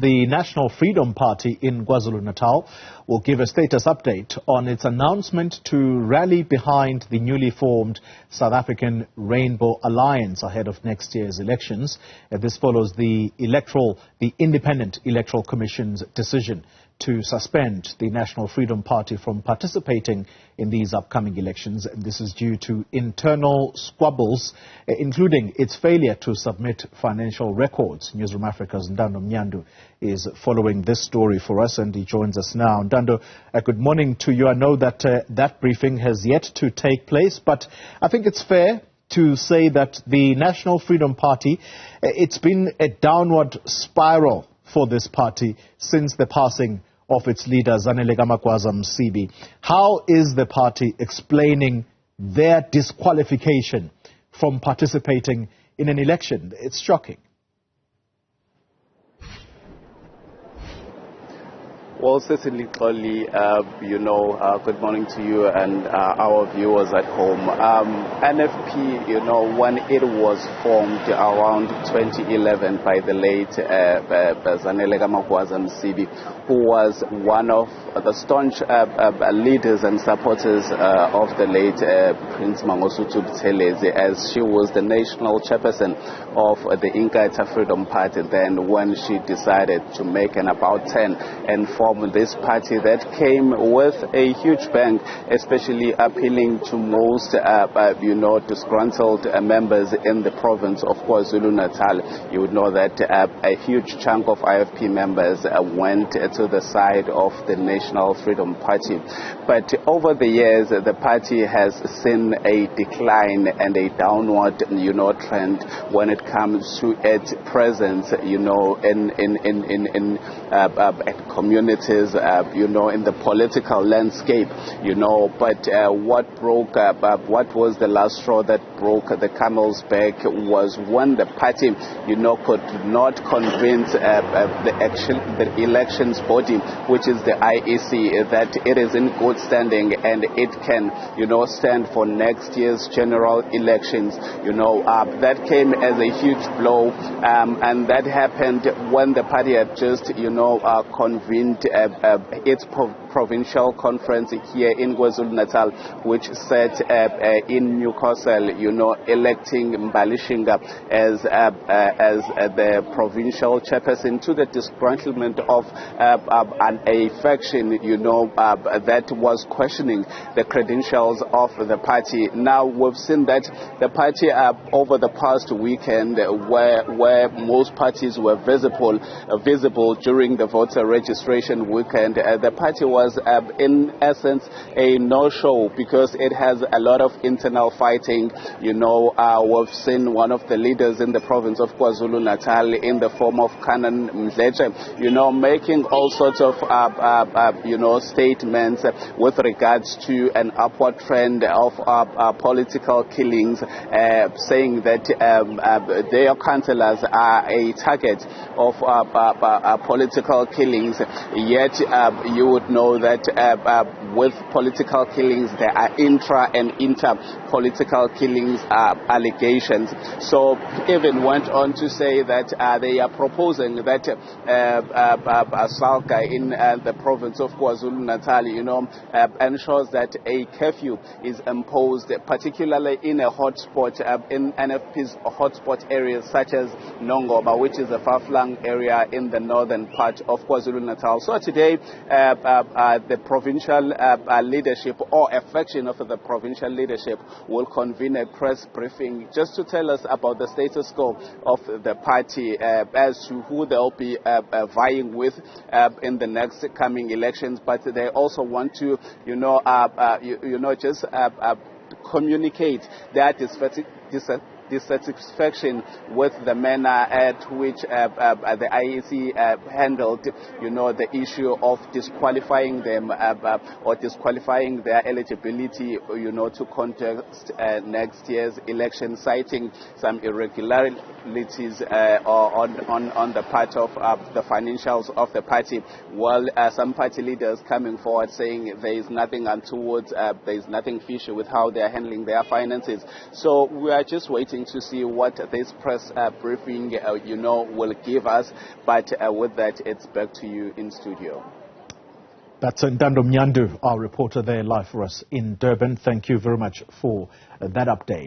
The National Freedom Party in KwaZulu-Natal will give a status update on its announcement to rally behind the newly formed South African Rainbow Alliance ahead of next year's elections. This follows the Independent Electoral Commission's decision to suspend the National Freedom Party from participating in these upcoming elections. This is due to internal squabbles, including its failure to submit financial records. Newzroom Afrika's Mnyandu is following this story for us, and he joins us now. Ntando, good morning to you. I know that that briefing has yet to take place, but I think it's fair to say that the National Freedom Party, it's been a downward spiral for this party since the passing of its leader, Mnyandu. How is the party explaining their disqualification from participating in an election? It's shocking. Well, certainly, Xoli, good morning to you and our viewers at home. NFP, when it was formed around 2011 by the late Mnyandu, who was one of the staunch leaders and supporters of the late Prince Mangosuthu Buthelezi, as she was the national chairperson of the Inkatha Freedom Party then, when she decided to make an about 10 and form this party that came with a huge bang, especially appealing to most, disgruntled members in the province of KwaZulu-Natal. You would know that a huge chunk of IFP members went to the side of the National Freedom Party. But over the years, the party has seen a decline and a downward, trend when it comes to its presence, in communities, in the political landscape, but what was the last straw that broke the camel's back was when the party, could not convince the elections body, which is the IEC, that it is in good standing and it can, stand for next year's general elections. That came as a huge blow, and that happened when the party had just, convened its provincial conference here in KwaZulu-Natal, which set in Newcastle, electing Mbalishinga as the provincial chairperson, to the disgruntlement of a faction, that was questioning the credentials of the party. Now we've seen that the party over the past weekend, where most parties were visible during the voter registration weekend, the party was in essence a no-show because it has a lot of internal fighting. We've seen one of the leaders in the province of KwaZulu-Natal, in the form of Canon Mdletshe, making all sorts of statements with regards to an upward trend of political killings, saying that their councillors are a target of political killings. Yet you would know that with political killings there are intra and inter political killings allegations. So even went on to say that they are proposing that SARA in the province of KwaZulu-Natal, ensures that a curfew is imposed, particularly in a hotspot, in NFP's hotspot areas such as Nongoma, which is a far-flung area in the northern part of KwaZulu-Natal. So today, the provincial leadership, or a faction of the provincial leadership, will convene a press briefing just to tell us about the status quo of the party, as to who they'll be vying with in the next coming elections. But they also want to, just communicate their dissatisfaction with the manner at which the IEC handled, the issue of disqualifying them or disqualifying their eligibility, to contest next year's election, citing some irregularities on the part of the financials of the party. While some party leaders coming forward saying there is nothing untoward, there is nothing fishy with how they are handling their finances. So we are just waiting waiting to see what this press briefing, will give us. But with that, it's back to you in studio. That's Ntando Mnyandu, our reporter there live for us in Durban. Thank you very much for that update.